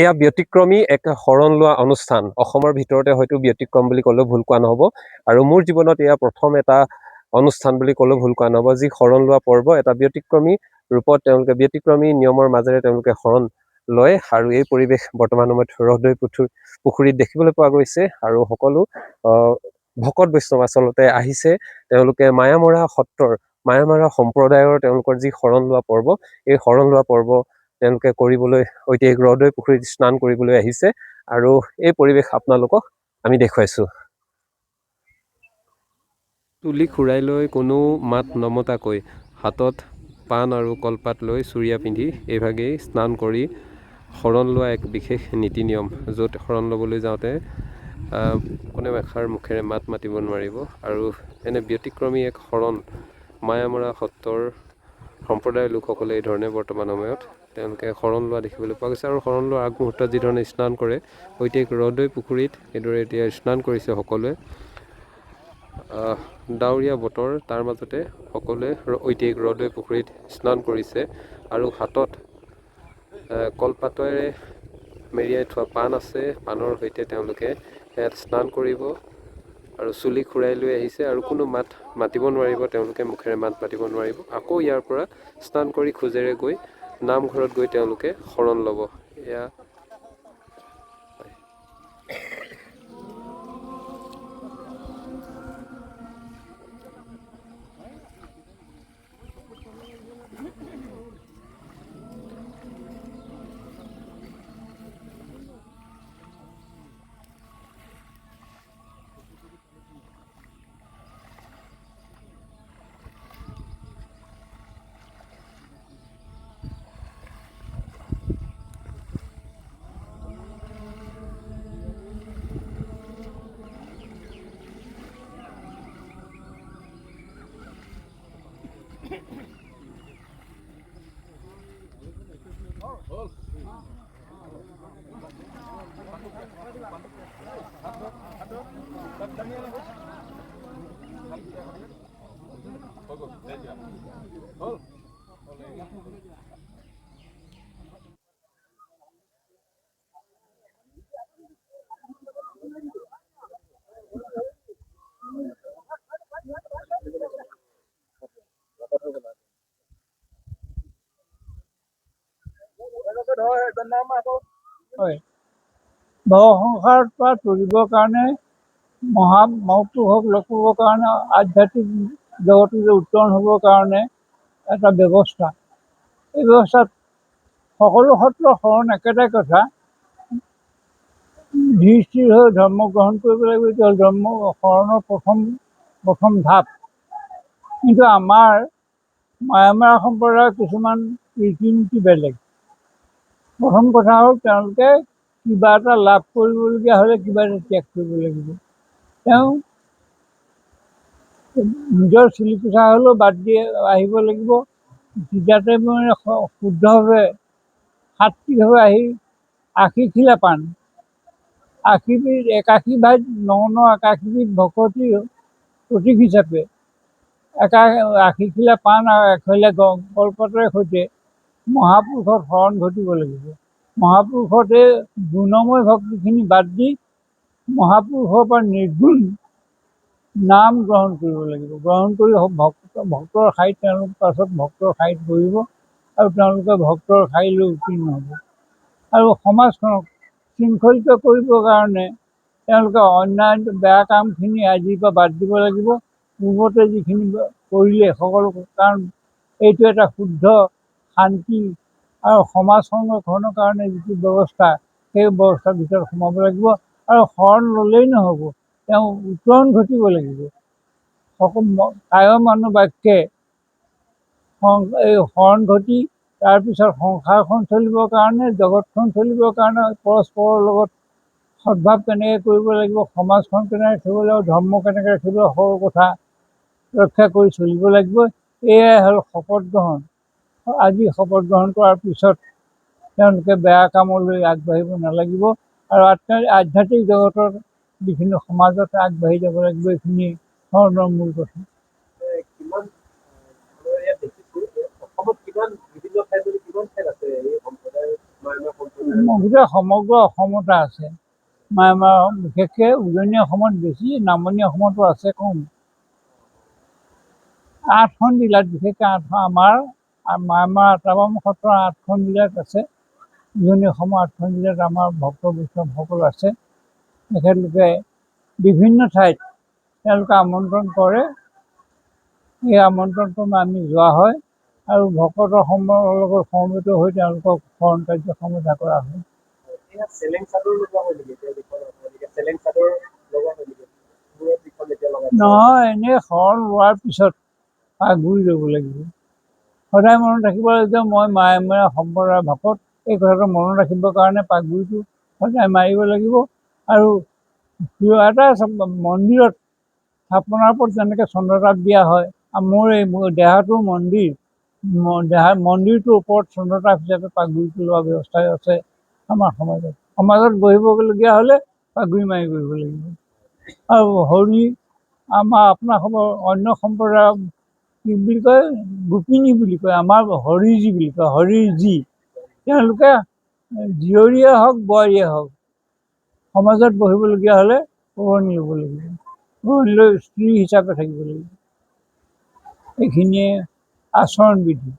এয়া ব্যতিক্ৰমী এক শৰণ লোৱা অনুষ্ঠান। অসমৰ ভিতৰতে হয়তো ব্যতিক্ৰম বুলি ক'লেও ভুল কোৱা নহ'ব। আৰু মোৰ জীৱনত এয়া প্ৰথম এটা অনুষ্ঠান বুলি ক'লেও ভুল কোৱা নহ'ব, যি শৰণ লোৱা পৰ্ব এটা ব্যতিক্ৰমী ৰূপত তেওঁলোকে ব্যতিক্ৰমী নিয়মৰ মাজেৰে তেওঁলোকে শৰণ লয়। আৰু এই পৰিৱেশ বৰ্তমান সময়ত হ্ৰদৈ পুখুৰীত দেখিবলৈ পোৱা গৈছে। আৰু সকলো ভকত বৈষ্ণৱ আচলতে আহিছে। তেওঁলোকে মায়ামৰা সত্ৰৰ মায়ামৰা সম্প্ৰদায়ৰ তেওঁলোকৰ যি শৰণ লোৱা পৰ্ব, এই শৰণ লোৱা পৰ্ব তেওঁলোকে কৰিবলৈ ঐতিহাসিক হ্ৰদৈ পুখুৰীত স্নান কৰিবলৈ আহিছে। আৰু এই পৰিৱেশ আপোনালোকক আমি দেখুৱাইছোঁ। তুলি খুৰাই লৈ কোনো মাত নমতাকৈ হাতত পাণ আৰু কলপাত লৈ চুৰিয়া পিন্ধি এইভাগেই স্নান কৰি শৰণ লোৱা এক বিশেষ নীতি নিয়ম, য'ত শৰণ ল'বলৈ যাওঁতে কোনেও এষাৰ মুখেৰে মাত মাতিব নোৱাৰিব। আৰু এনে ব্যতিক্ৰমী এক শৰণ মায়ামৰা সত্ৰৰ সম্প্ৰদায়ৰ লোকসকলে এই ধৰণে বৰ্তমান সময়ত তেওঁলোকে শৰণ লোৱা দেখিবলৈ পোৱা গৈছে। আৰু শৰণ লোৱাৰ আগমুহূৰ্তত যিধৰণে স্নান কৰে ঐতিহাসিক হ্ৰদৈ পুখুৰীত, সেইদৰে এতিয়া স্নান কৰিছে সকলোৱে। ডাৱৰীয়া বতৰ, তাৰ মাজতে সকলোৱে ঐতিহাসিক হ্ৰদৈ পুখুৰীত স্নান কৰিছে। আৰু হাতত কলপাতেৰে মেৰিয়াই থোৱা পাণ আছে। পাণৰ সৈতে তেওঁলোকে ইয়াত স্নান কৰিব আৰু চুলি খুৰাই লৈ আহিছে। আৰু কোনো মাত মাতিব নোৱাৰিব, তেওঁলোকে মুখেৰে মাত মাতিব নোৱাৰিব। আকৌ ইয়াৰ পৰা স্নান কৰি খোজেৰে গৈ নামঘৰত গৈ তেওঁলোকে শৰণ ল'ব। এয়া হয়, ভৱসংসাৰৰ পৰা তুলিবৰ কাৰণে মহাপুৰুষক লগ কৰিবৰ কাৰণে আধ্যাত্মিক জগতলৈ উত্তৰণ হ'বৰ কাৰণে এটা ব্যৱস্থা। এই ব্যৱস্থাত সকলো সত্ৰৰ শৰণ একেটাই কথা, ধীৰ স্থিৰ হৈ ধৰ্ম গ্ৰহণ কৰিব লাগিব। এইটো হ'ল ধৰ্ম শৰণৰ প্ৰথম ধাপ। কিন্তু আমাৰ মায়ামৰা সম্প্ৰদায়ৰ কিছুমান ৰীতি নীতি বেলেগ। প্ৰথম কথা হ'ল তেওঁলোকে কিবা এটা লাভ কৰিবলগীয়া হ'লে কিবা এটা ত্যাগ কৰিব লাগিব। তেওঁ নিজৰ চুলি কোচা হ'লেও বাদ দি আহিব লাগিব। যাতে মানে শুদ্ধভাৱে সাত্বিকভাৱে আহি আশীখিলা পাণ, 81 ভাগ 81 ভকতিৰ প্ৰতীক হিচাপে 81 পাণ আৰু এখিলা কলপাতৰ সৈতে মহাপুৰুষৰ শৰণ ঘটিব লাগিব। মহাপুৰুষতে গুণময় ভক্তিখিনি বাদ দি মহাপুৰুষৰ পৰা নিৰ্গুণ নাম গ্ৰহণ কৰিব লাগিব। গ্ৰহণ কৰি ভক্তৰ শাৰীত তেওঁলোক পাছত ভক্তৰ শাৰীত বহিব আৰু তেওঁলোকে ভক্তৰ শাৰীলৈ উত্তীৰ্ণ হ'ব। আৰু সমাজখনক শৃংখলিত কৰিবৰ কাৰণে তেওঁলোকে অন্যান্য বেয়া কামখিনি আজিৰ পৰা বাদ দিব লাগিব। পূৰ্বতে যিখিনি কৰিলে সকলো, কাৰণ এইটো এটা শুদ্ধ শান্তি আৰু সমাজ সংৰক্ষণৰ কাৰণে যিটো ব্যৱস্থা, সেই ব্যৱস্থাৰ ভিতৰত সোমাব লাগিব। আৰু শৰণ ল'লেই নহ'ব, তেওঁ উত্তৰণ ঘটিব লাগিব। কায় মানুহ বাক্যে এই শৰণ ঘটি তাৰপিছত সংসাৰখন চলিবৰ কাৰণে, জগতখন চলিবৰ কাৰণে পৰস্পৰৰ লগত সদ্ভাৱ কেনেকৈ কৰিব লাগিব, সমাজখন কেনেকৈ ৰাখিব লাগিব, ধৰ্ম কেনেকৈ ৰাখিব লাগিব, সকলো কথা ৰক্ষা কৰি চলিব লাগিব। এয়াই হ'ল শপত গ্ৰহণ। আজি শপত গ্ৰহণ কৰাৰ পিছত তেওঁলোকে বেয়া কামলৈ আগবাঢ়িব নালাগিব। আৰু আধ্যাত্মিক জগতৰ যিখিনি সমাজত আগবাঢ়ি যাব লাগিব, এইখিনি শৰণৰ মূল কথা। অসমত কিমান বিভিন্ন ঠাইত কিমান ঠাইত আছে এই সম্প্ৰদায় গোটেই সমগ্ৰ অসমতে আছে। বিশেষকৈ উজনি অসমত বেছি, নামনি অসমতো আছে কম। 8খন জিলাত, বিশেষকৈ আমাৰ মায়মাৰ আটাবাম সত্ৰৰ 8খন জিলাত আছে। উজনি অসমৰ 8খন জিলাত আমাৰ ভক্ত বৈষ্ণৱসকল আছে। তেখেতলোকে বিভিন্ন ঠাইত তেওঁলোকে আমন্ত্ৰণ কৰে। এই আমন্ত্ৰণক্ৰমে আমি যোৱা হয় আৰু ভকতৰ লগত সমবেত হৈ তেওঁলোকক শৰণ কাৰ্য সমাধা কৰা হয়। নহয়, এনেই শৰণ লোৱাৰ পিছত পাগুৰি ল'ব লাগিব। সদায় মনত ৰাখিব লাগিব যে মই মায়মৰীয়া সম্প্ৰদায়ৰ ভকত। এই কথাটো মনত ৰাখিবৰ কাৰণে পাগুৰিটো সদায় মাৰিব লাগিব। আৰু এটা মন্দিৰত স্থাপনাৰ ওপৰত যেনেকৈ চন্দ্ৰতাপ দিয়া হয়, মোৰ এই দেহাটো মন্দিৰটোৰ ওপৰত চন্দ্ৰতাপ হিচাপে পাগুৰিটো লোৱা ব্যৱস্থাই আছে আমাৰ সমাজত। সমাজত বহিবলগীয়া হ'লে পাগুৰি মাৰি বহিব লাগিব। আৰু আপোনাৰ অন্য সম্প্ৰদায়ৰ কি বুলি কয়, গোপিনী বুলি কয়, আমাৰ হৰিজী বুলি কয়, হৰিজী। তেওঁলোকে জীয়ৰীয়ে হওক বোৱাৰীয়ে হওক সমাজত বহিবলগীয়া হ'লে পুৰণি ল'ব লাগিব, পুৰণি লৈ স্ত্ৰী হিচাপে থাকিব লাগিব। এইখিনিয়ে আচৰণ বিধি।